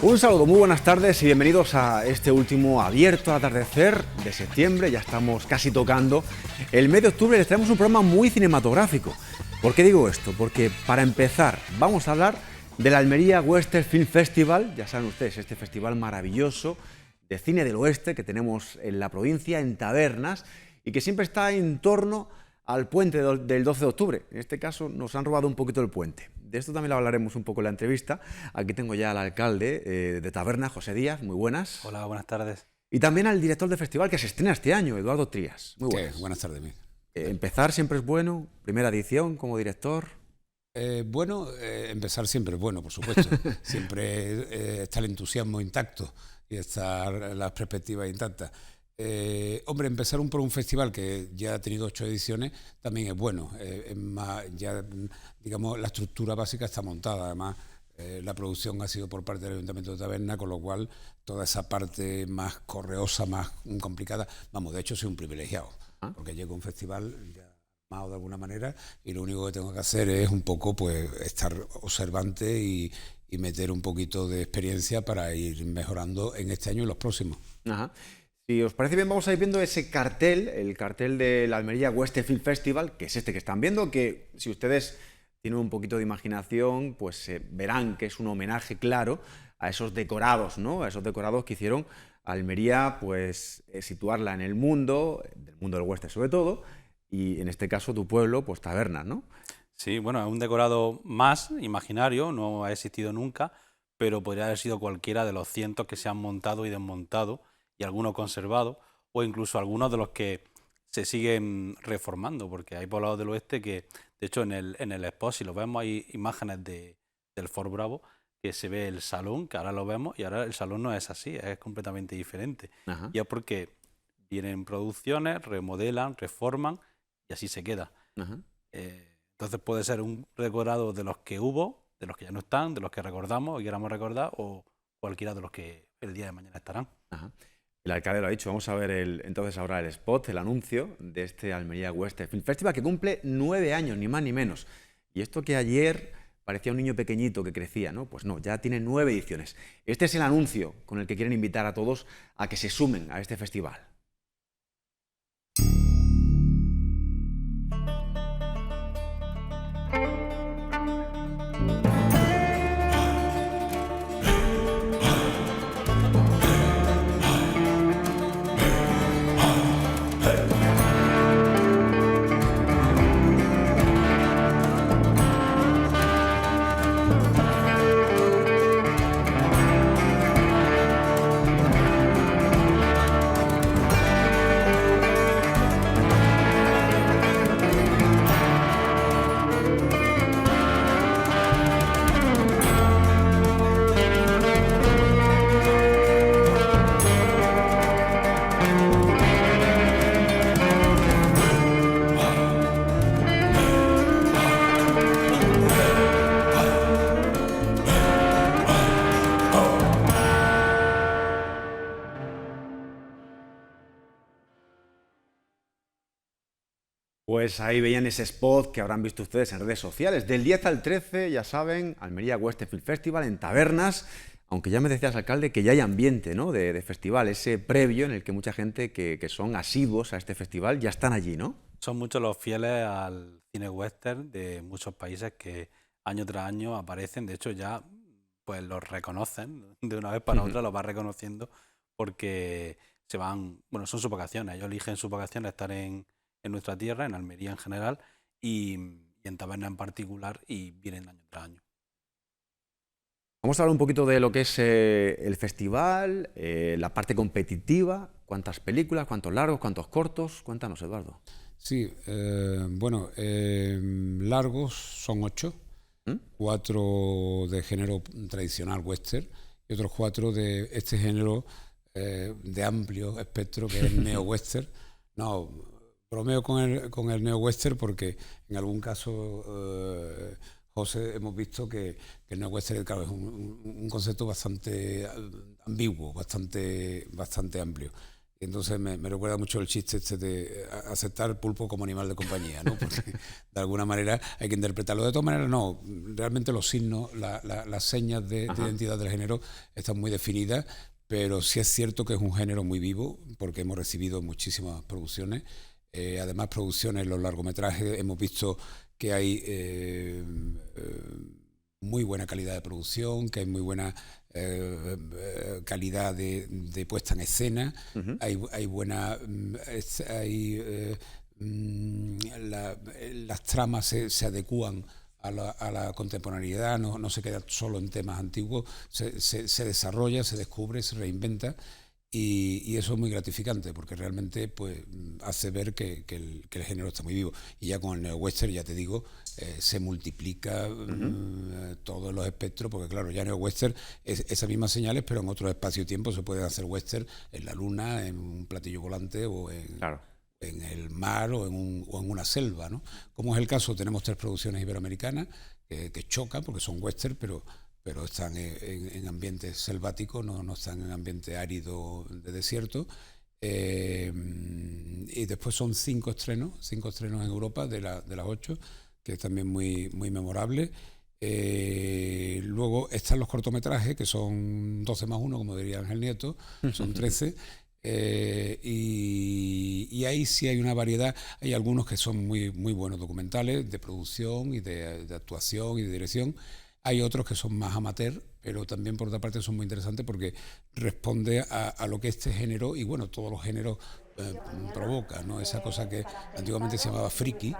Un saludo, muy buenas tardes y bienvenidos a este último abierto al atardecer de septiembre. Ya estamos casi tocando el mes de octubre. Les traemos un programa muy cinematográfico. ¿Por qué digo esto? Porque para empezar vamos a hablar del Almería Western Film Festival. Ya saben ustedes, este festival maravilloso de cine del oeste que tenemos en la provincia, en Tabernas, y que siempre está en torno al puente del 12 de octubre. En este caso nos han robado un poquito el puente. De esto también lo hablaremos un poco en la entrevista. Aquí tengo ya al alcalde de Tabernas, José Díaz. Muy buenas. Hola, buenas tardes. Y también al director del festival que se estrena este año, Eduardo Trías. Muy buenas. Buenas tardes, Miguel. Empezar siempre es bueno. Primera edición como director. Empezar siempre es bueno, por supuesto. Siempre está el entusiasmo intacto y están las perspectivas intactas. Empezar por un festival que ya ha tenido 8 ediciones también es bueno. Es más, ya, digamos, la estructura básica está montada. Además, la producción ha sido por parte del Ayuntamiento de Tabernas, con lo cual toda esa parte más correosa, más complicada, vamos, de hecho soy un privilegiado, porque llego a un festival ya armado de alguna manera y lo único que tengo que hacer es un poco pues estar observante y meter un poquito de experiencia para ir mejorando en este año y los próximos. Ajá. Si os parece bien, vamos a ir viendo ese cartel, el cartel del Almería Western Film Festival, que es este que están viendo, que si ustedes tienen un poquito de imaginación, pues verán que es un homenaje claro a esos decorados, ¿no? A esos decorados que hicieron a Almería, pues situarla en el mundo, del mundo del western sobre todo, y en este caso tu pueblo, pues Tabernas, ¿no? Sí, bueno, es un decorado más imaginario, no ha existido nunca, pero podría haber sido cualquiera de los cientos que se han montado y desmontado, y algunos conservados, o incluso algunos de los que se siguen reformando, porque hay poblados del oeste que, de hecho, en el spot, si lo vemos, hay imágenes del Fort Bravo, que se ve el salón, que ahora lo vemos, y ahora el salón no es así, es completamente diferente. Ajá. Y es porque vienen producciones, remodelan, reforman, y así se queda. Entonces puede ser un decorado de los que hubo, de los que ya no están, de los que recordamos y queramos recordar, o cualquiera de los que el día de mañana estarán. Ajá. El alcalde lo ha dicho. Vamos a ver entonces ahora el spot, el anuncio de este Almería Western Film Festival que cumple 9 años, ni más ni menos. Y esto que ayer parecía un niño pequeñito que crecía, ¿no? Pues no, ya tiene 9 ediciones. Este es el anuncio con el que quieren invitar a todos a que se sumen a este festival. Pues ahí veían ese spot que habrán visto ustedes en redes sociales. Del 10 al 13, ya saben, Almería Western Film Festival en Tabernas. Aunque ya me decías, alcalde, que ya hay ambiente, ¿no? de festival, ese previo en el que mucha gente que son asiduos a este festival ya están allí, ¿no? Son muchos los fieles al cine western de muchos países que año tras año aparecen. De hecho, ya pues los reconocen de una vez para otra, los van reconociendo porque se van, bueno, son sus vacaciones. Ellos eligen sus vacaciones estar en nuestra tierra, en Almería en general, y en Tabernas en particular, y vienen año tras año. Vamos a hablar un poquito de lo que es el festival, la parte competitiva, cuántas películas, cuántos largos, cuántos cortos. Cuéntanos, Eduardo. Sí, largos son 8, 4 de género tradicional western y otros 4 de este género de amplio espectro que es neo-western. No, bromeo con el neo-western porque en algún caso, José, hemos visto que el neo-western, claro, es un concepto bastante ambiguo, bastante amplio. Entonces me recuerda mucho el chiste este de aceptar el pulpo como animal de compañía, ¿no? Porque de alguna manera hay que interpretarlo. De todas maneras, no. Realmente los signos, las señas de identidad del género están muy definidas, pero sí es cierto que es un género muy vivo, porque hemos recibido muchísimas producciones. Además, producciones, los largometrajes, hemos visto que hay muy buena calidad de producción, que hay muy buena calidad de puesta en escena, hay buena... las tramas se adecúan a la contemporaneidad, no se queda solo en temas antiguos, se desarrolla, se descubre, se reinventa. Y eso es muy gratificante porque realmente pues hace ver que el género está muy vivo. Y ya con el neo-western, ya te digo, se multiplica todos los espectros, porque claro, ya neo-western es esas mismas señales, pero en otro espacio-tiempo se puede hacer western en la luna, en un platillo volante o en el mar o en una selva, ¿no? Como es el caso, tenemos 3 producciones iberoamericanas que chocan porque son western, pero están en ambientes selváticos, no están en ambiente árido de desierto. Y después son 5 estrenos en Europa de las 8, que es también muy, muy memorable. Luego están los cortometrajes, que son 12 más 1, como diría Ángel Nieto, son 13. Y ahí sí hay una variedad. Hay algunos que son muy, muy buenos documentales de producción y de actuación y de dirección. Hay otros que son más amateur, pero también por otra parte son muy interesantes porque responde a lo que este género, y bueno, todos los géneros provoca, ¿no? Esa cosa que antiguamente se llamaba friki,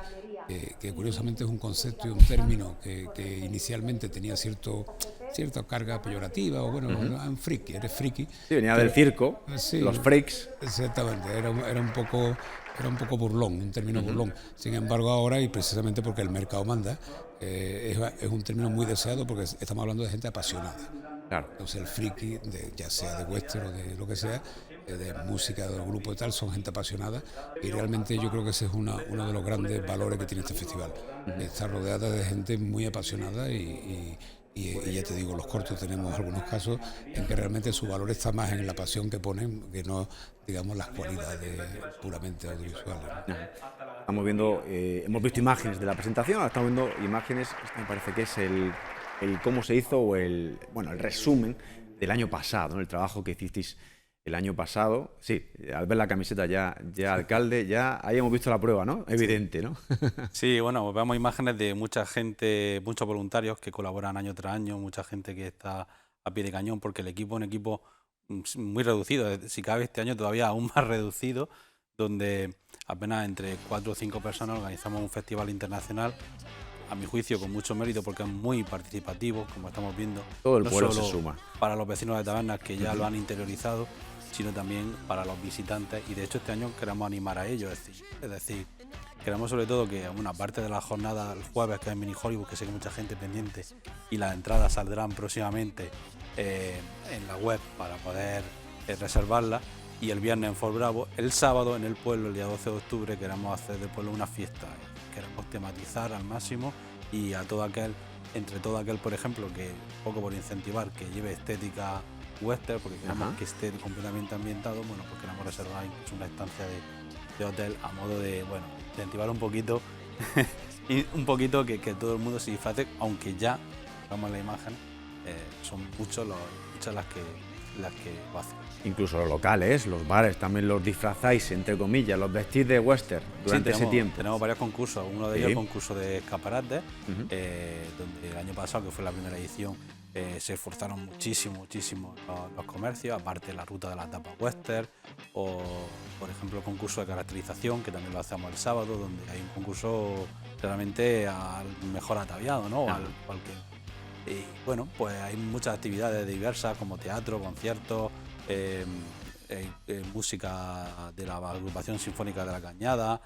que curiosamente es un concepto y un término que inicialmente tenía cierta carga peyorativa, o bueno, un friki, eres friki. Sí, venía del circo, sí, los freaks. Exactamente, era un poco burlón, un término burlón. Sin embargo, ahora, y precisamente porque el mercado manda, es un término muy deseado porque estamos hablando de gente apasionada. Claro. Entonces el friki, ya sea de western o de lo que sea, de música, de grupo y tal, son gente apasionada, y realmente yo creo que ese es uno de los grandes valores que tiene este festival. Está rodeada de gente muy apasionada y ya te digo, los cortos tenemos algunos casos en que realmente su valor está más en la pasión que ponen que no, digamos, las cualidades puramente audiovisuales, ¿no? Estamos viendo, hemos visto imágenes de la presentación, ahora estamos viendo imágenes, me parece que es el cómo se hizo o el resumen del año pasado, ¿no? El trabajo que hicisteis el año pasado. Sí, al ver la camiseta ya alcalde, ya ahí hemos visto la prueba, ¿no? Evidente, ¿no? Sí, bueno, vemos imágenes de mucha gente, muchos voluntarios que colaboran año tras año, mucha gente que está a pie de cañón, porque el equipo es un equipo muy reducido, si cabe este año todavía aún más reducido, donde apenas entre 4 o 5 personas organizamos un festival internacional, a mi juicio con mucho mérito porque es muy participativo, como estamos viendo. Todo el no pueblo solo se suma. Para los vecinos de Tabernas que ya lo han interiorizado, sino también para los visitantes, y de hecho este año queremos animar a ellos, es decir, queremos sobre todo que una parte de la jornada el jueves, que es Mini Hollywood, que sé que mucha gente pendiente, y las entradas saldrán próximamente en la web para poder reservarlas, y el viernes en Fort Bravo. El sábado en el pueblo, el día 12 de octubre, queremos hacer del pueblo una fiesta, queremos tematizar al máximo, y a todo aquel, por ejemplo, que poco por incentivar, que lleve estética western, porque queremos que esté completamente ambientado, bueno, pues queremos reservar incluso una estancia de hotel a modo de, bueno, incentivar un poquito y un poquito que todo el mundo se disfrace, aunque ya, vamos a la imagen, son muchas las que lo hacen. Incluso los locales, los bares, también los disfrazáis, entre comillas, los vestís de western durante ese tiempo. Tenemos varios concursos, uno de ellos es el concurso de escaparates, donde el año pasado, que fue la primera edición, se esforzaron muchísimo los comercios, aparte de la ruta de la tapa western, o por ejemplo el concurso de caracterización, que también lo hacemos el sábado, donde hay un concurso realmente al mejor ataviado, ¿no? Y bueno, pues hay muchas actividades diversas como teatro, conciertos, música de la agrupación sinfónica de la Cañada.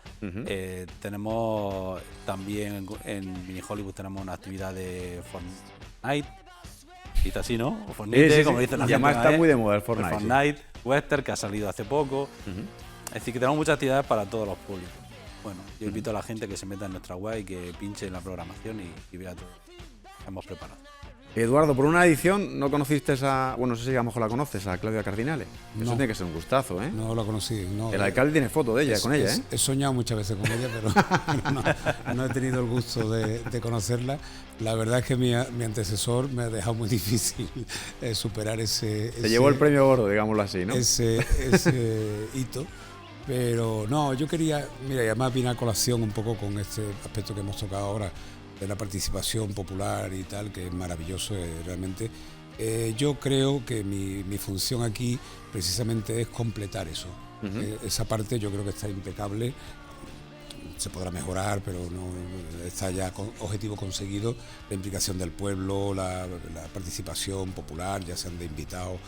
Tenemos también en Mini Hollywood tenemos una actividad de Fortnite, y está así, ¿no? O Fortnite, sí, como dicen la gente, está muy de moda el Fortnite. El Fortnite Western, que ha salido hace poco. Es decir, que tenemos muchas actividades para todos los públicos. Bueno, yo invito a la gente que se meta en nuestra web y que pinche en la programación y vea todo lo que hemos preparado. Eduardo, por una edición no conociste a... Bueno, no sé si a lo mejor la conoces, a Claudia Cardinale. Eso No. tiene que ser un gustazo, ¿eh? No la conocí. No, El alcalde tiene foto de ella, con ella, ¿eh? He soñado muchas veces con ella, pero no he tenido el gusto de conocerla. La verdad es que mi antecesor me ha dejado muy difícil superar ese... Se llevó el premio gordo, digámoslo así, ¿no? Ese hito. Pero no, yo quería, mira, y además viene a colación un poco con este aspecto que hemos tocado ahora, de la participación popular y tal, que es maravilloso realmente. Yo creo que mi función aquí precisamente es completar eso. Esa parte yo creo que está impecable, se podrá mejorar, pero no está ya con objetivo conseguido, la implicación del pueblo, la participación popular, ya sean de invitados,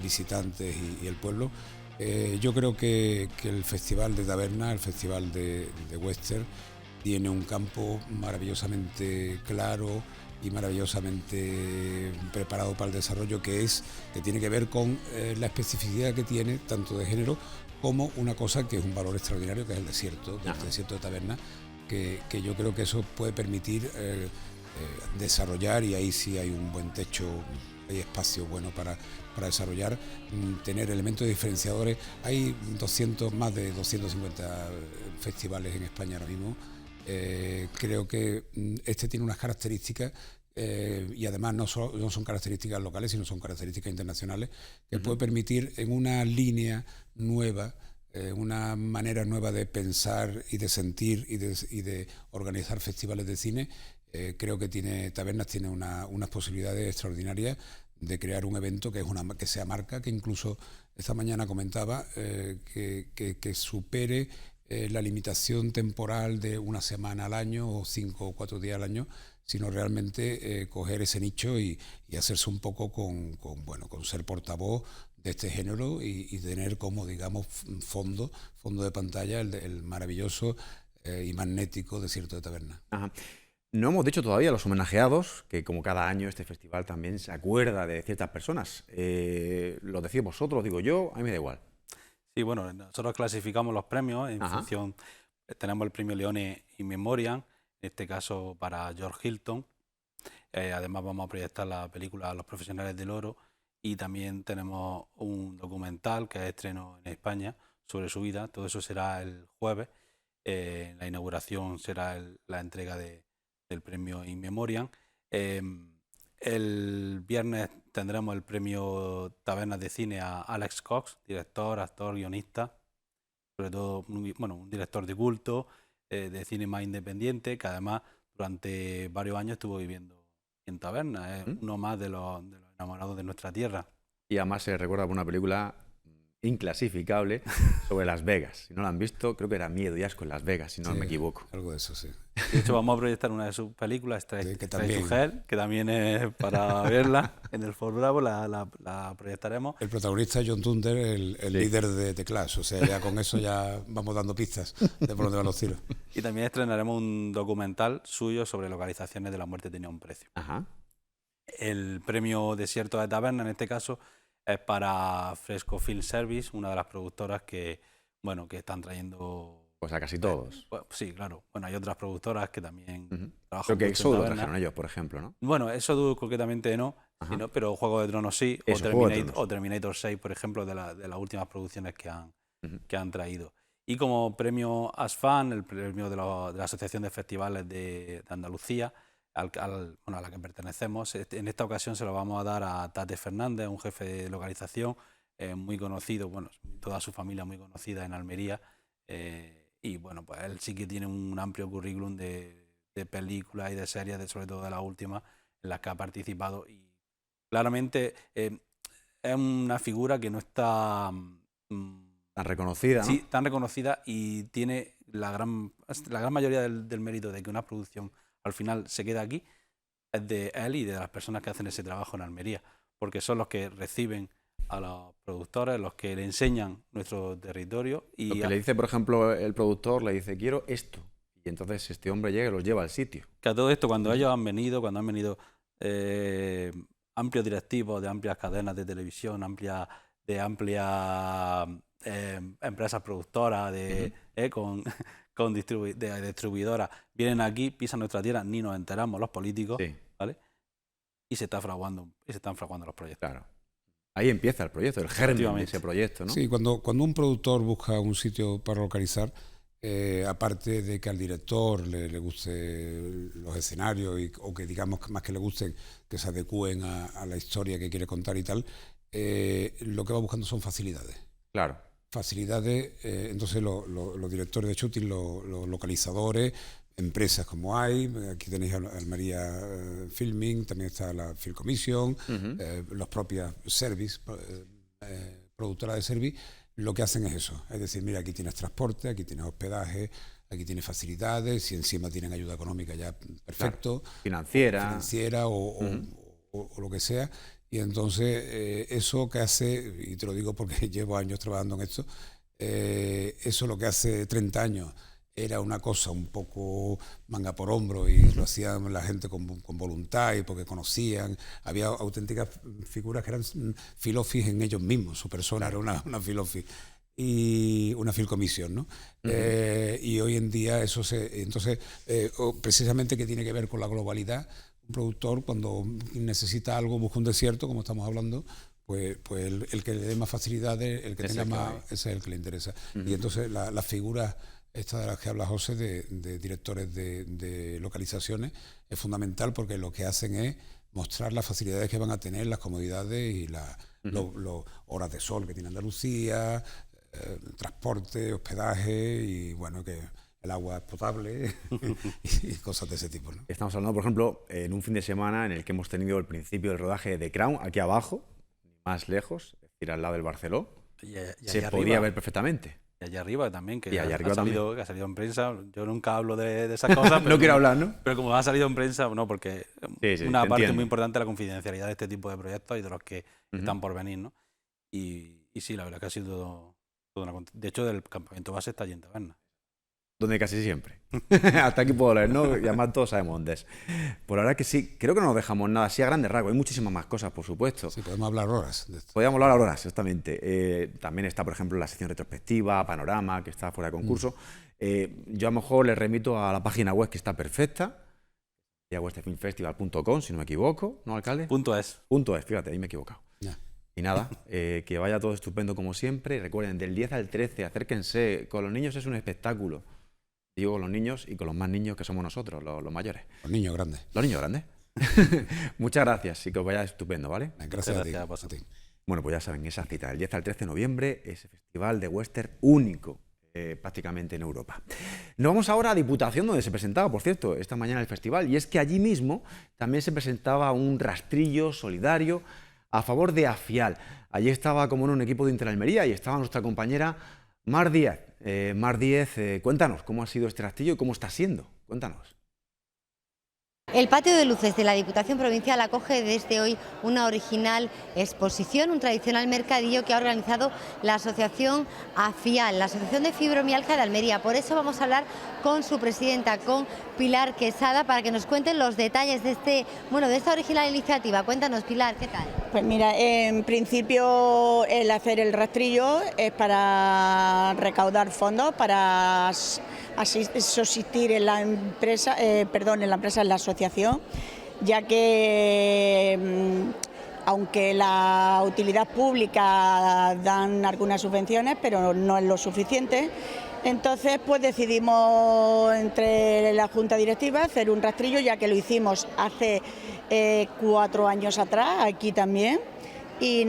visitantes y el pueblo. Yo creo que el Festival de Taberna, el Festival de Western, tiene un campo maravillosamente claro y maravillosamente preparado para el desarrollo, que tiene que ver con la especificidad que tiene, tanto de género como una cosa que es un valor extraordinario, que es el desierto de Taberna, que yo creo que eso puede permitir desarrollar, y ahí sí hay un buen techo, hay espacio bueno para desarrollar, tener elementos diferenciadores. Hay más de 250 festivales en España ahora mismo. Creo que este tiene unas características y además no son características locales, sino son características internacionales, que puede permitir en una línea nueva, una manera nueva de pensar y de sentir y de organizar festivales de cine. Creo que Tabernas tiene unas posibilidades extraordinarias de crear un evento que sea marca, que incluso esta mañana comentaba que supere la limitación temporal de una semana al año o 5 o 4 días al año, sino realmente coger ese nicho y hacerse un poco con ser portavoz de este género y tener como, digamos, fondo de pantalla el maravilloso y magnético desierto de Taberna. Ajá. No hemos dicho todavía los homenajeados, que como cada año este festival también se acuerda de ciertas personas. ¿Lo decís vosotros, lo digo yo? A mí me da igual. Sí, bueno, nosotros clasificamos los premios en función, tenemos el premio Leone in Memoriam, en este caso para George Hilton. Además vamos a proyectar la película Los Profesionales del Oro, y también tenemos un documental que es estreno en España sobre su vida. Todo eso será el jueves. La inauguración será la entrega del premio In Memoriam. El viernes tendremos el premio Tabernas de Cine a Alex Cox, director, actor, guionista, sobre todo un director de culto, de cine más independiente, que además durante varios años estuvo viviendo en Tabernas. Es uno más de los enamorados de nuestra tierra. Y además se recuerda por una película inclasificable sobre Las Vegas. Si no la han visto, creo que era Miedo y Asco en Las Vegas, si no me equivoco. Algo de eso, sí. De hecho, vamos a proyectar una de sus películas, Straight to Hell, que también es para verla en el Foro Bravo, la proyectaremos. El protagonista es John Thunder, el líder de The Clash, o sea, ya con eso ya vamos dando pistas de por dónde van los tiros. Y también estrenaremos un documental suyo sobre localizaciones de La muerte tenía un precio. El premio Desierto de Taberna, en este caso, es para Fresco Film Service, una de las productoras que están trayendo... Pues a casi todos. Sí, claro. Bueno, hay otras productoras que también trabajan. Creo que Exodus lo trajeron ellos, por ejemplo, ¿no? Bueno, Exodus concretamente no, pero Juego de Tronos sí, o Terminator 6, por ejemplo, de las últimas producciones que han traído. Y como premio ASFAN, el premio de la Asociación de Festivales de Andalucía, a la que pertenecemos, en esta ocasión se lo vamos a dar a Tate Fernández, un jefe de localización muy conocido, toda su familia muy conocida en Almería, y bueno, pues él sí que tiene un amplio currículum de películas y de series, sobre todo de las últimas, en las que ha participado, y claramente es una figura que no está tan reconocida, ¿no? Sí, tan reconocida, y tiene la gran mayoría del mérito de que una producción al final se queda aquí, es de él y de las personas que hacen ese trabajo en Almería, porque son los que reciben a los productores, los que le enseñan nuestro territorio. Y lo que le dice, por ejemplo, el productor, le dice, quiero esto, y entonces este hombre llega y los lleva al sitio. Que a todo esto, cuando ellos han venido amplios directivos de amplias cadenas de televisión, de amplias empresas productoras, con distribuidoras, vienen aquí, pisan nuestra tierra, ni nos enteramos los políticos, ¿vale? y se están fraguando los proyectos. Claro. Ahí empieza el proyecto, el germen de ese proyecto, ¿no? Sí, cuando un productor busca un sitio para localizar, aparte de que al director le guste los escenarios o que digamos más que le gusten, que se adecúen a la historia que quiere contar y tal, lo que va buscando son facilidades. Claro. Facilidades, entonces los directores de shooting, los localizadores, empresas como hay, aquí tenéis Almería Filming, también está la Film Commission, los propios service, productoras de service, lo que hacen es eso, es decir, mira, aquí tienes transporte, aquí tienes hospedaje, aquí tienes facilidades, si encima tienen ayuda económica ya perfecto, claro. Financiera o lo que sea. Y entonces eso que hace, y te lo digo porque llevo años trabajando en esto, eso lo que hace 30 años era una cosa un poco manga por hombro y lo hacían la gente con voluntad y porque conocían. Había auténticas figuras que eran filofis en ellos mismos, su persona era una filofi y una Film Commission, ¿no? Y hoy en día eso entonces, precisamente que tiene que ver con la globalidad. Un productor cuando necesita algo, busca un desierto, como estamos hablando, pues el que le dé más facilidades, el que tenga más, ese es el que le interesa. Y entonces las figuras esta de las que habla José, de directores de localizaciones, es fundamental porque lo que hacen es mostrar las facilidades que van a tener, las comodidades y las horas de sol que tiene Andalucía, transporte, hospedaje y bueno, que el agua es potable y cosas de ese tipo, ¿no? Estamos hablando, por ejemplo, en un fin de semana en el que hemos tenido el principio del rodaje de The Crown, aquí abajo, más lejos, es decir, al lado del Barceló. Se podía ver perfectamente. Y allá arriba también, que ha salido en prensa. Yo nunca hablo de esas cosas. No quiero hablar, ¿no? Pero como ha salido en prensa, no, porque una parte muy importante de la confidencialidad de este tipo de proyectos y de los que están por venir, ¿no? Y sí, la verdad que ha sido todo una... De hecho, el campamento base está allí en Taberna. Donde casi siempre. Hasta aquí puedo leer, ¿no? Y además todos sabemos dónde es. Por ahora que sí, creo que no nos dejamos nada así a grandes rasgos. Hay muchísimas más cosas, por supuesto. Sí, podemos hablar horas de esto. Podríamos hablar horas, exactamente. También está, por ejemplo, la sección retrospectiva, Panorama, que está fuera de concurso. Yo a lo mejor les remito a la página web que está perfecta, westernfilmfestival.com, si no me equivoco, ¿no, alcalde? .es, fíjate, ahí me he equivocado. Ya. Y nada, que vaya todo estupendo como siempre. Recuerden, del 10 al 13, acérquense. Con los niños es un espectáculo. Digo con los niños y con los más niños que somos nosotros, los mayores. Los niños grandes. Los niños grandes. Muchas gracias y que os vaya estupendo, ¿vale? Gracias a ti. Bueno, pues ya saben, esa cita del 10 al 13 de noviembre, ese festival de western único prácticamente en Europa. Nos vamos ahora a Diputación, donde se presentaba, por cierto, esta mañana el festival, y es que allí mismo también se presentaba un rastrillo solidario a favor de AFIAL. Allí estaba, como no, un equipo de Interalmería y estaba nuestra compañera Mar Díaz. Mar Díaz, cuéntanos cómo ha sido este rastrillo y cómo está siendo. Cuéntanos. El patio de luces de la Diputación Provincial acoge desde hoy una original exposición, un tradicional mercadillo que ha organizado la asociación AFIAL, la Asociación de Fibromialgia de Almería. Por eso vamos a hablar con su presidenta, con Pilar Quesada, para que nos cuenten los detalles de esta original iniciativa. Cuéntanos, Pilar, ¿qué tal? Pues mira, en principio el hacer el rastrillo es para recaudar fondos, para subsistir en la empresa, en la asociación, ya que aunque la utilidad pública dan algunas subvenciones, pero no es lo suficiente. Entonces, pues decidimos entre la Junta Directiva hacer un rastrillo, ya que lo hicimos hace 4 años atrás, aquí también, y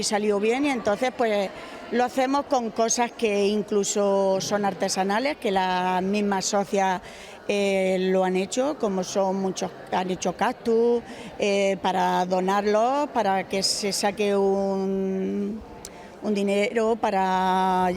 salió bien, y entonces pues lo hacemos con cosas que incluso son artesanales, que las mismas socias lo han hecho, como son muchos, han hecho cactus para donarlos, para que se saque un dinero para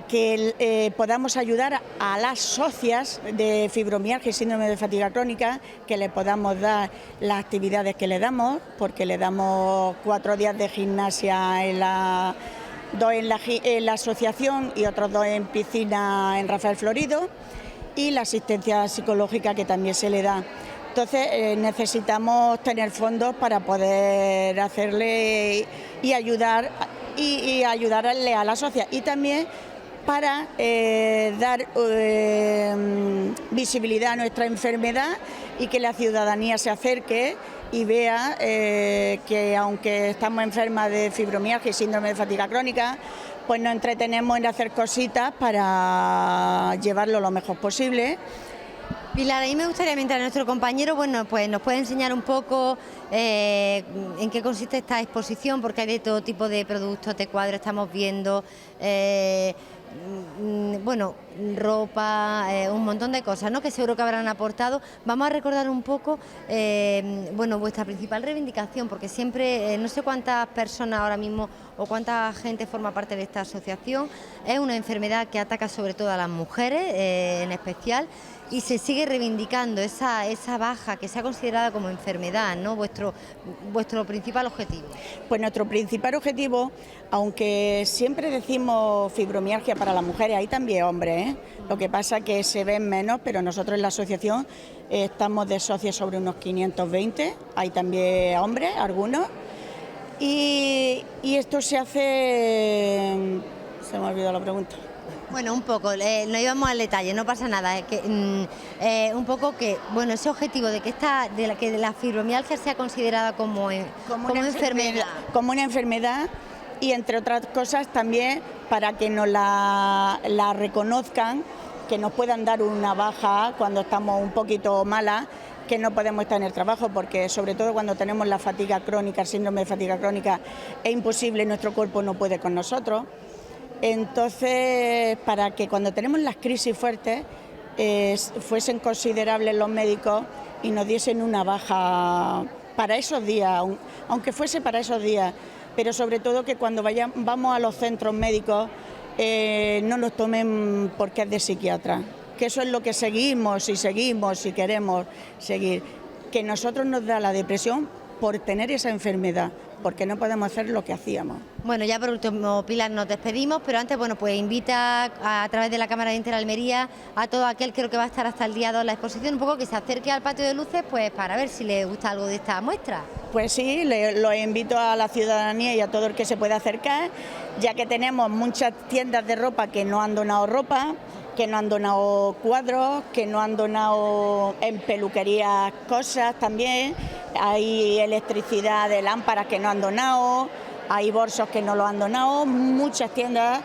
que podamos ayudar a las socias de fibromialgia y síndrome de fatiga crónica, que le podamos dar las actividades que le damos, porque le damos 4 días de gimnasia dos en la asociación y otros 2 en piscina en Rafael Florido, y la asistencia psicológica que también se le da. Entonces necesitamos tener fondos para poder hacerle y ayudarle a la sociedad, y también para dar visibilidad a nuestra enfermedad y que la ciudadanía se acerque y vea que aunque estamos enfermas de fibromialgia y síndrome de fatiga crónica, pues nos entretenemos en hacer cositas para llevarlo lo mejor posible. Pilar, a mí me gustaría, mientras nuestro compañero pues nos puede enseñar un poco en qué consiste esta exposición, porque hay de todo tipo de productos de cuadro, estamos viendo ropa, un montón de cosas, ¿no?, que seguro que habrán aportado. Vamos a recordar un poco vuestra principal reivindicación, porque siempre, no sé cuántas personas ahora mismo o cuánta gente forma parte de esta asociación. Es una enfermedad que ataca sobre todo a las mujeres en especial, y se sigue reivindicando esa baja que se ha considerado como enfermedad, ¿no? Vuestro principal objetivo. Pues nuestro principal objetivo, aunque siempre decimos fibromialgia para las mujeres, hay también hombres, ¿eh? Lo que pasa es que se ven menos, pero nosotros en la asociación estamos de socios sobre unos 520, hay también hombres, algunos, y esto se hace... Se me ha olvidado la pregunta. Bueno, un poco, no íbamos al detalle, no pasa nada, es que un poco que, ese objetivo de que la fibromialgia sea considerada como una enfermedad. Como una enfermedad, y entre otras cosas también para que nos la reconozcan, que nos puedan dar una baja cuando estamos un poquito malas, que no podemos estar en el trabajo, porque sobre todo cuando tenemos la fatiga crónica, el síndrome de fatiga crónica, es imposible, nuestro cuerpo no puede con nosotros. Entonces, para que cuando tenemos las crisis fuertes fuesen considerables los médicos y nos diesen una baja para esos días, aunque fuese para esos días, pero sobre todo que cuando vamos a los centros médicos no nos tomen porque es de psiquiatra, que eso es lo que seguimos y queremos seguir, que nosotros nos da la depresión por tener esa enfermedad, porque no podemos hacer lo que hacíamos. Bueno, ya por último, Pilar, nos despedimos, pero antes, pues invita a través de la Cámara de Interalmería a todo aquel, creo que va a estar hasta el día 2 la exposición, un poco que se acerque al patio de luces, pues para ver si le gusta algo de esta muestra. Pues sí, lo invito a la ciudadanía y a todo el que se pueda acercar, ya que tenemos muchas tiendas de ropa que no han donado ropa, que no han donado cuadros, que no han donado en peluquería cosas también, hay electricidad de lámparas que no han donado, hay bolsos que no lo han donado, muchas tiendas,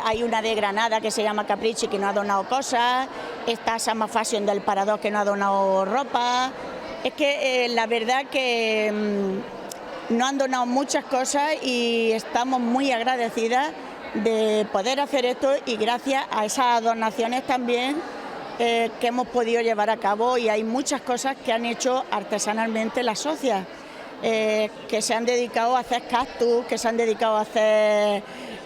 hay una de Granada que se llama Capricci que no ha donado cosas, está Sama Fashion del Parador que no ha donado ropa. Es que la verdad que no han donado muchas cosas y estamos muy agradecidas de poder hacer esto, y gracias a esas donaciones también que hemos podido llevar a cabo, y hay muchas cosas que han hecho artesanalmente las socias, que se han dedicado a hacer cactus, que se han dedicado a hacer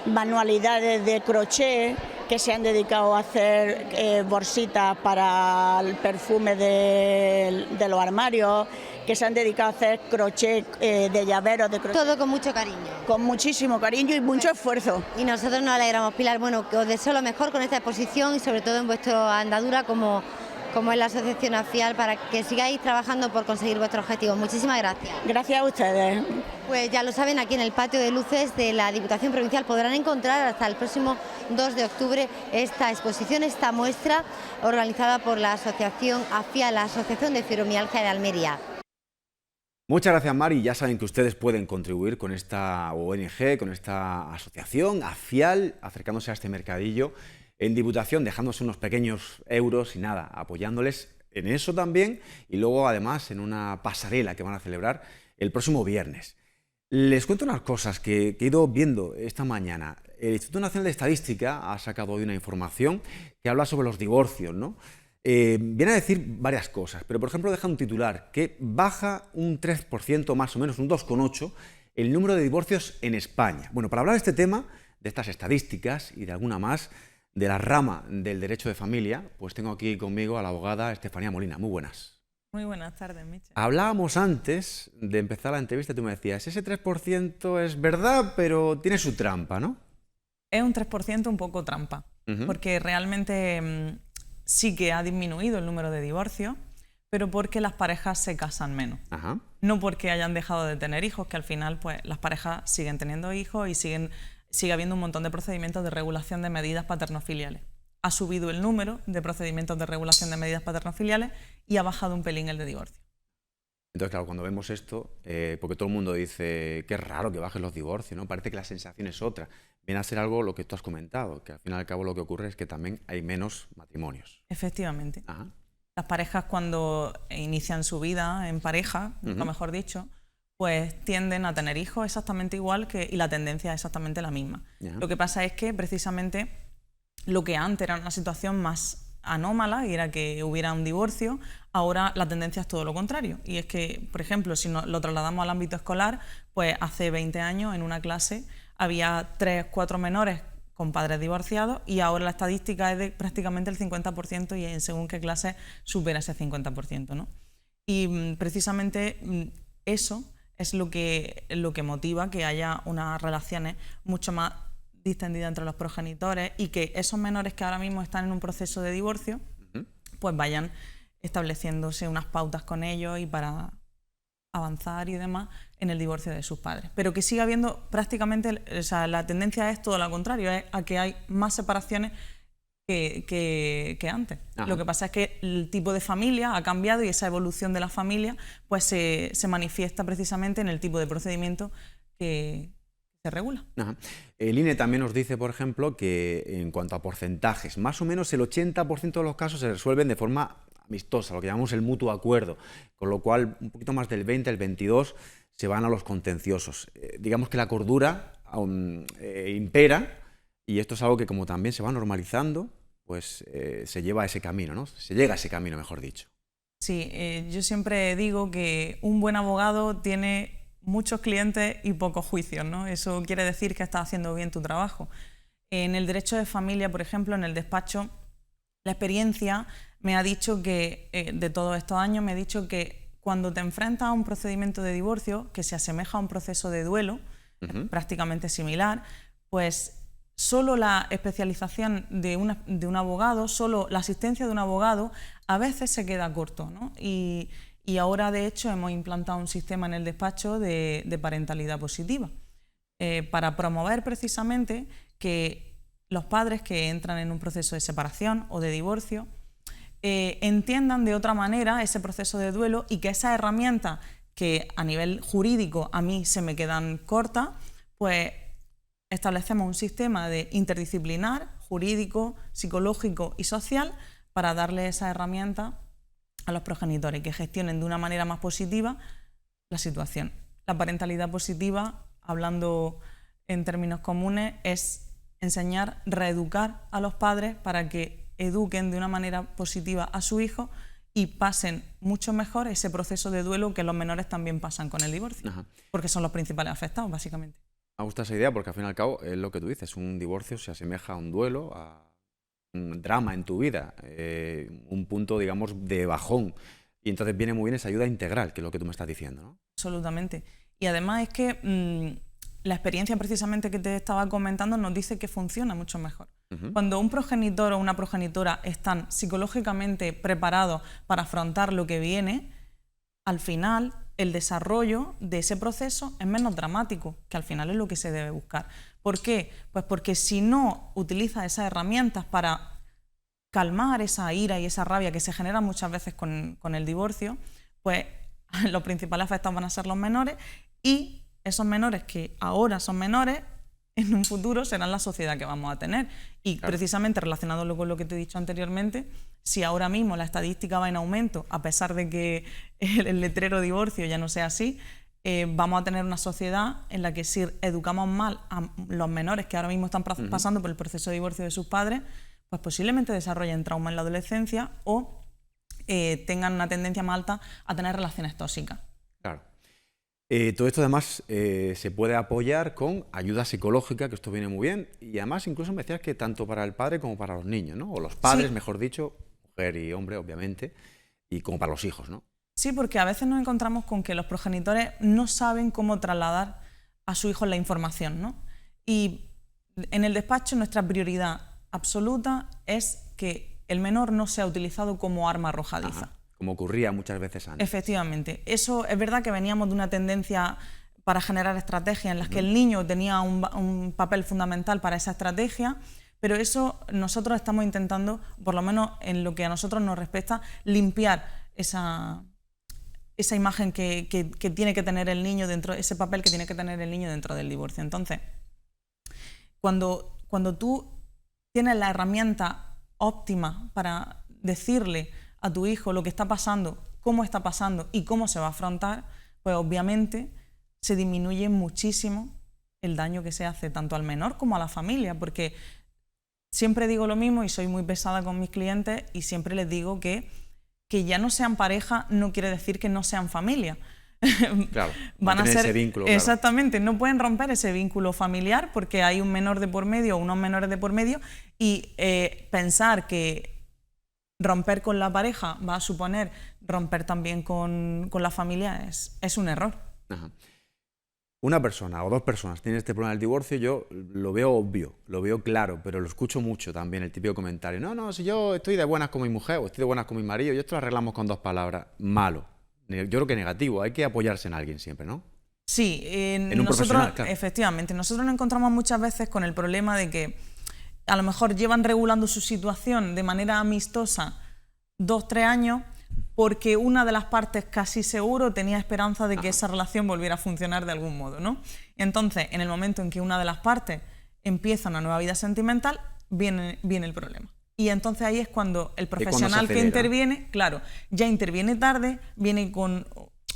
manualidades de crochet, que se han dedicado a hacer bolsitas para el perfume de los armarios, que se han dedicado a hacer crochet de llaveros de crochet. Todo con mucho cariño. Con muchísimo cariño y mucho esfuerzo. Y nosotros nos alegramos, Pilar, que os deseo lo mejor con esta exposición y sobre todo en vuestra andadura como es la Asociación AFIAL, para que sigáis trabajando por conseguir vuestros objetivos. Muchísimas gracias. Gracias a ustedes. Pues ya lo saben, aquí en el patio de luces de la Diputación Provincial podrán encontrar hasta el próximo 2 de octubre esta exposición, esta muestra organizada por la Asociación AFIAL, la Asociación de Fibromialgia de Almería. Muchas gracias, Mari. Ya saben que ustedes pueden contribuir con esta ONG, con esta asociación AFIAL, acercándose a este mercadillo en Diputación, dejándose unos pequeños euros y nada, apoyándoles en eso también, y luego además en una pasarela que van a celebrar el próximo viernes. Les cuento unas cosas que he ido viendo esta mañana. El Instituto Nacional de Estadística ha sacado hoy una información que habla sobre los divorcios, ¿no? Viene a decir varias cosas, pero por ejemplo deja un titular que baja un 3%, más o menos un 2,8%, el número de divorcios en España. Bueno, para hablar de este tema, de estas estadísticas y de alguna más, de la rama del derecho de familia, pues tengo aquí conmigo a la abogada Estefanía Molina. Muy buenas. Muy buenas tardes, Michel. Hablábamos antes de empezar la entrevista, tú me decías, ese 3% es verdad, pero tiene su trampa, ¿no? Es un 3% un poco trampa, porque realmente sí que ha disminuido el número de divorcios, pero porque las parejas se casan menos. No porque hayan dejado de tener hijos, que al final pues las parejas siguen teniendo hijos y siguen sigue habiendo un montón de procedimientos de regulación de medidas paternofiliales. Ha subido el número de procedimientos de regulación de medidas paternofiliales y ha bajado un pelín el de divorcio. Entonces, claro, cuando vemos esto, porque todo el mundo dice, qué raro que bajen los divorcios, ¿no? Parece que la sensación es otra. Viene a ser algo lo que tú has comentado, que al fin y al cabo lo que ocurre es que también hay menos matrimonios. Efectivamente. Ajá. Las parejas cuando inician su vida en pareja, nunca mejor dicho, pues tienden a tener hijos exactamente igual y la tendencia es exactamente la misma. Lo que pasa es que precisamente lo que antes era una situación más anómala y era que hubiera un divorcio, ahora la tendencia es todo lo contrario. Y es que, por ejemplo, si lo trasladamos al ámbito escolar, pues hace 20 años en una clase había 3, 4 menores con padres divorciados y ahora la estadística es de prácticamente el 50% y en según qué clase supera ese 50%, ¿no? Y precisamente eso es lo que motiva que haya unas relaciones mucho más distendida entre los progenitores y que esos menores que ahora mismo están en un proceso de divorcio pues vayan estableciéndose unas pautas con ellos y para avanzar y demás en el divorcio de sus padres. Pero que siga habiendo prácticamente, o sea, la tendencia es todo lo contrario, es a que hay más separaciones que antes. Ajá. Lo que pasa es que el tipo de familia ha cambiado y esa evolución de la familia pues se manifiesta precisamente en el tipo de procedimiento que se regula. Ajá. El INE también nos dice, por ejemplo, que en cuanto a porcentajes, más o menos el 80% de los casos se resuelven de forma amistosa, lo que llamamos el mutuo acuerdo, con lo cual un poquito más del 20, el 22 se van a los contenciosos. Digamos que la cordura impera y esto es algo que como también se va normalizando, pues se lleva a ese camino, ¿no? Se llega a ese camino, mejor dicho. Sí, yo siempre digo que un buen abogado tiene muchos clientes y pocos juicios, ¿no? Eso quiere decir que estás haciendo bien tu trabajo. En el derecho de familia, por ejemplo, en el despacho, la experiencia me ha dicho que, de todos estos años, me ha dicho que cuando te enfrentas a un procedimiento de divorcio que se asemeja a un proceso de duelo, prácticamente similar, pues solo la especialización de un abogado, solo la asistencia de un abogado, a veces se queda corto, ¿no? Y ahora, de hecho, hemos implantado un sistema en el despacho de parentalidad positiva para promover precisamente que los padres que entran en un proceso de separación o de divorcio entiendan de otra manera ese proceso de duelo y que esas herramientas que a nivel jurídico a mí se me quedan cortas, pues establecemos un sistema de interdisciplinar, jurídico, psicológico y social para darle esas herramientas a los progenitores que gestionen de una manera más positiva la situación. La parentalidad positiva, hablando en términos comunes, es enseñar, reeducar a los padres para que eduquen de una manera positiva a su hijo y pasen mucho mejor ese proceso de duelo que los menores también pasan con el divorcio. Ajá. Porque son los principales afectados, básicamente. Me gusta esa idea porque al fin y al cabo es lo que tú dices, un divorcio se asemeja a un duelo, a un drama en tu vida, un punto, digamos, de bajón. Y entonces viene muy bien esa ayuda integral, que es lo que tú me estás diciendo, ¿no? Absolutamente. Y además es que la experiencia precisamente que te estaba comentando nos dice que funciona mucho mejor. Cuando un progenitor o una progenitora están psicológicamente preparados para afrontar lo que viene, al final el desarrollo de ese proceso es menos dramático, que al final es lo que se debe buscar. ¿Por qué? Pues porque si no utilizas esas herramientas para calmar esa ira y esa rabia que se genera muchas veces con el divorcio, pues los principales afectados van a ser los menores y esos menores que ahora son menores, en un futuro serán la sociedad que vamos a tener. Y claro, precisamente relacionado con lo que te he dicho anteriormente, si ahora mismo la estadística va en aumento, a pesar de que el letrero divorcio ya no sea así, vamos a tener una sociedad en la que si educamos mal a los menores que ahora mismo están pasando por el proceso de divorcio de sus padres, pues posiblemente desarrollen trauma en la adolescencia o tengan una tendencia más alta a tener relaciones tóxicas. Claro. Todo esto además se puede apoyar con ayuda psicológica, que esto viene muy bien, y además incluso me decías que tanto para el padre como para los niños, ¿no? O los padres, sí, mejor dicho, mujer y hombre, obviamente, y como para los hijos, ¿no? Sí, porque a veces nos encontramos con que los progenitores no saben cómo trasladar a su hijo la información, ¿no? Y en el despacho nuestra prioridad absoluta es que el menor no sea utilizado como arma arrojadiza. Ajá. Como ocurría muchas veces antes. Efectivamente. Eso es verdad que veníamos de una tendencia para generar estrategias en las que el niño tenía un papel fundamental para esa estrategia, pero eso nosotros estamos intentando, por lo menos en lo que a nosotros nos respecta, limpiar esa imagen que tiene que tener el niño dentro, ese papel que tiene que tener el niño dentro del divorcio. Entonces, cuando tú tienes la herramienta óptima para decirle a tu hijo lo que está pasando, cómo está pasando y cómo se va a afrontar, pues obviamente se disminuye muchísimo el daño que se hace tanto al menor como a la familia, porque siempre digo lo mismo y soy muy pesada con mis clientes y siempre les digo que ya no sean pareja no quiere decir que no sean familia. Claro, van a ser ese vínculo, claro. Exactamente, no pueden romper ese vínculo familiar porque hay un menor de por medio o unos menores de por medio y pensar que romper con la pareja va a suponer romper también con la familia es un error. Ajá. Una persona o dos personas tienen este problema del divorcio, yo lo veo obvio, lo veo claro, pero lo escucho mucho también, el típico comentario. No, si yo estoy de buenas con mi mujer o estoy de buenas con mi marido y esto lo arreglamos con 2 palabras. Malo. Yo creo que negativo, hay que apoyarse en alguien siempre, ¿no? Sí, en un nosotros, profesional, claro. Efectivamente, nosotros nos encontramos muchas veces con el problema de que a lo mejor llevan regulando su situación de manera amistosa 2-3 años porque una de las partes casi seguro tenía esperanza de que esa relación volviera a funcionar de algún modo, ¿no? Entonces, en el momento en que una de las partes empieza una nueva vida sentimental, viene el problema. Y entonces ahí es cuando el profesional que interviene, claro, ya interviene tarde, viene con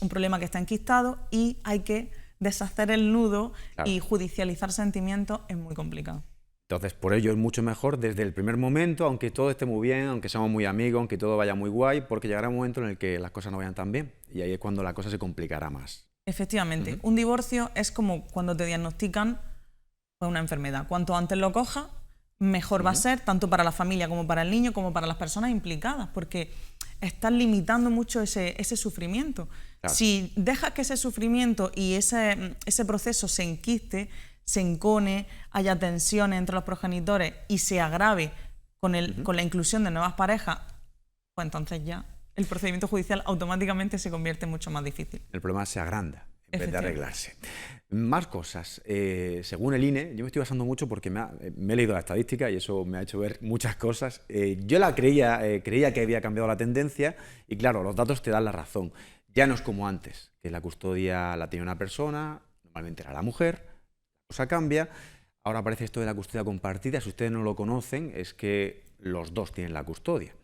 un problema que está enquistado y hay que deshacer el nudo, claro. Y judicializar sentimientos es muy complicado. Entonces, por ello es mucho mejor desde el primer momento, aunque todo esté muy bien, aunque seamos muy amigos, aunque todo vaya muy guay, porque llegará un momento en el que las cosas no vayan tan bien y ahí es cuando la cosa se complicará más. Efectivamente, un divorcio es como cuando te diagnostican una enfermedad. Cuanto antes lo cojas, mejor va a ser, tanto para la familia como para el niño, como para las personas implicadas, porque estás limitando mucho ese sufrimiento. Claro. Si dejas que ese sufrimiento y ese proceso se enquiste, se encone, haya tensiones entre los progenitores y se agrave con la inclusión de nuevas parejas, pues entonces ya el procedimiento judicial automáticamente se convierte mucho más difícil. El problema se agranda en vez de arreglarse. Más cosas. Según el INE, yo me estoy basando mucho porque me he leído la estadística y eso me ha hecho ver muchas cosas. Yo creía que había cambiado la tendencia y claro, los datos te dan la razón. Ya no es como antes, que la custodia la tenía una persona, normalmente era la mujer, la cosa cambia. Ahora aparece esto de la custodia compartida. Si ustedes no lo conocen, es que los dos tienen la custodia.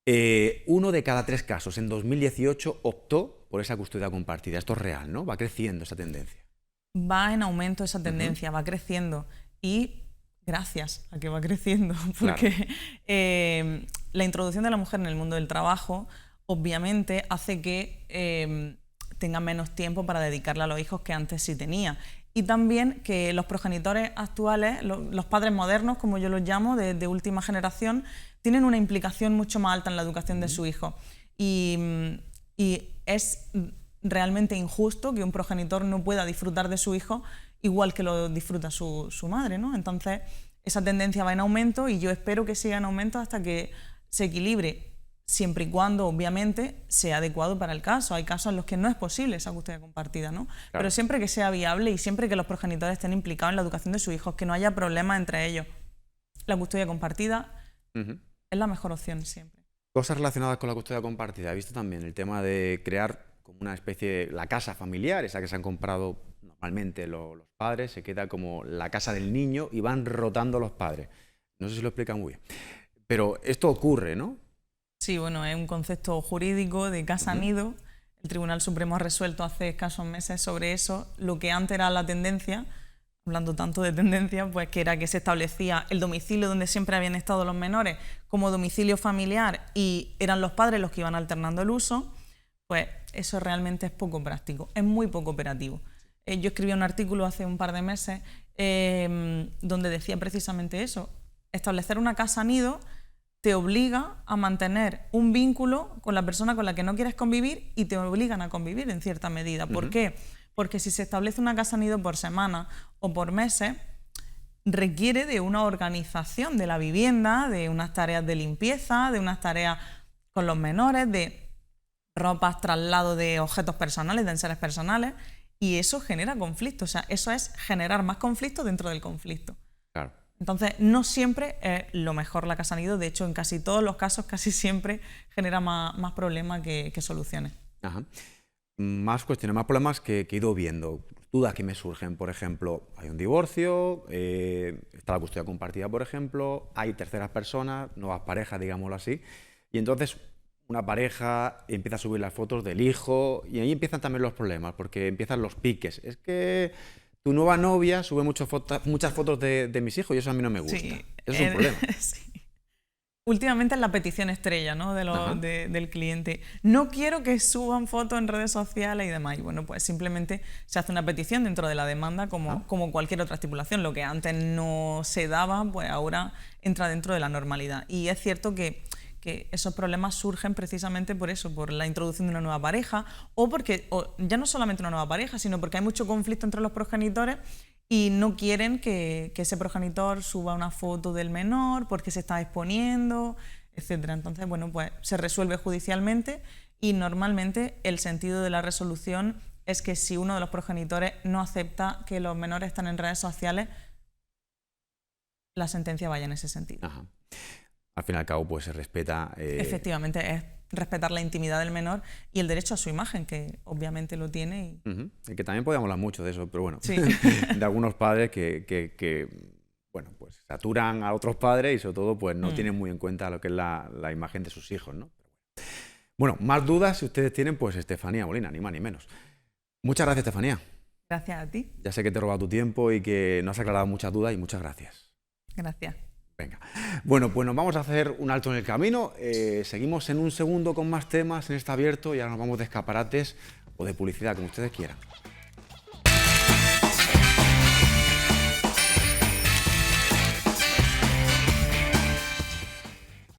1 de cada 3 casos en 2018 optó por esa custodia compartida. Esto es real, ¿no? Va creciendo esa tendencia. Va en aumento esa tendencia, va creciendo y gracias a que va creciendo, porque claro. La introducción de la mujer en el mundo del trabajo obviamente hace que tenga menos tiempo para dedicarle a los hijos que antes sí tenía. Y también que los progenitores actuales, los padres modernos, como yo los llamo, de última generación, tienen una implicación mucho más alta en la educación de su hijo. Y es realmente injusto que un progenitor no pueda disfrutar de su hijo igual que lo disfruta su madre, ¿no? Entonces, esa tendencia va en aumento y yo espero que siga en aumento hasta que se equilibre, siempre y cuando, obviamente, sea adecuado para el caso. Hay casos en los que no es posible esa custodia compartida, ¿no? Claro. Pero siempre que sea viable y siempre que los progenitores estén implicados en la educación de sus hijos, que no haya problemas entre ellos, la custodia compartida es la mejor opción siempre. Cosas relacionadas con la custodia compartida. He visto también el tema de crear como una especie de la casa familiar, esa que se han comprado normalmente los padres, se queda como la casa del niño y van rotando los padres. No sé si lo explican muy bien. Pero esto ocurre, ¿no? Sí, bueno, es un concepto jurídico de casa-nido. El Tribunal Supremo ha resuelto hace escasos meses sobre eso. Lo que antes era la tendencia, hablando tanto de tendencia, pues que era que se establecía el domicilio donde siempre habían estado los menores como domicilio familiar y eran los padres los que iban alternando el uso, pues eso realmente es poco práctico, es muy poco operativo. Yo escribí un artículo hace un par de meses donde decía precisamente eso. Establecer una casa-nido te obliga a mantener un vínculo con la persona con la que no quieres convivir y te obligan a convivir en cierta medida. ¿Por qué? Porque si se establece una casa-nido por semana o por meses, requiere de una organización de la vivienda, de unas tareas de limpieza, de unas tareas con los menores, de ropas, traslado de objetos personales, de enseres personales, y eso genera conflicto. O sea, eso es generar más conflicto dentro del conflicto. Claro. Entonces, no siempre es lo mejor la casa nido. De hecho, en casi todos los casos, casi siempre genera más problemas que soluciones. Ajá. Más cuestiones, más problemas que he ido viendo. Dudas que me surgen, por ejemplo, hay un divorcio, está la custodia compartida, por ejemplo, hay terceras personas, nuevas parejas, digámoslo así, y entonces una pareja empieza a subir las fotos del hijo y ahí empiezan también los problemas, porque empiezan los piques. Es que tu nueva novia sube muchas fotos de mis hijos y eso a mí no me gusta. Sí, Eso es un problema. Sí. Últimamente es la petición estrella, ¿no? Del cliente. No quiero que suban fotos en redes sociales y demás. Y bueno, pues simplemente se hace una petición dentro de la demanda como cualquier otra estipulación. Lo que antes no se daba, pues ahora entra dentro de la normalidad. Y es cierto que esos problemas surgen precisamente por eso, por la introducción de una nueva pareja o ya no solamente una nueva pareja, sino porque hay mucho conflicto entre los progenitores y no quieren que ese progenitor suba una foto del menor porque se está exponiendo, etc. Entonces, bueno, pues se resuelve judicialmente y normalmente el sentido de la resolución es que si uno de los progenitores no acepta que los menores están en redes sociales, la sentencia vaya en ese sentido. Ajá. Al fin y al cabo, pues se respeta... Efectivamente, es respetar la intimidad del menor y el derecho a su imagen, que obviamente lo tiene. Y que también podemos hablar mucho de eso, pero bueno, sí. de algunos padres que bueno, pues saturan a otros padres y sobre todo pues no tienen muy en cuenta lo que es la imagen de sus hijos, ¿no? Bueno, más dudas si ustedes tienen, pues Estefanía Molina, ni más ni menos. Muchas gracias, Estefanía. Gracias a ti. Ya sé que te he robado tu tiempo y que nos has aclarado muchas dudas y muchas gracias. Gracias. Venga. Bueno, pues nos vamos a hacer un alto en el camino. Seguimos en un segundo con más temas en este abierto y ahora nos vamos de escaparates o de publicidad, como ustedes quieran.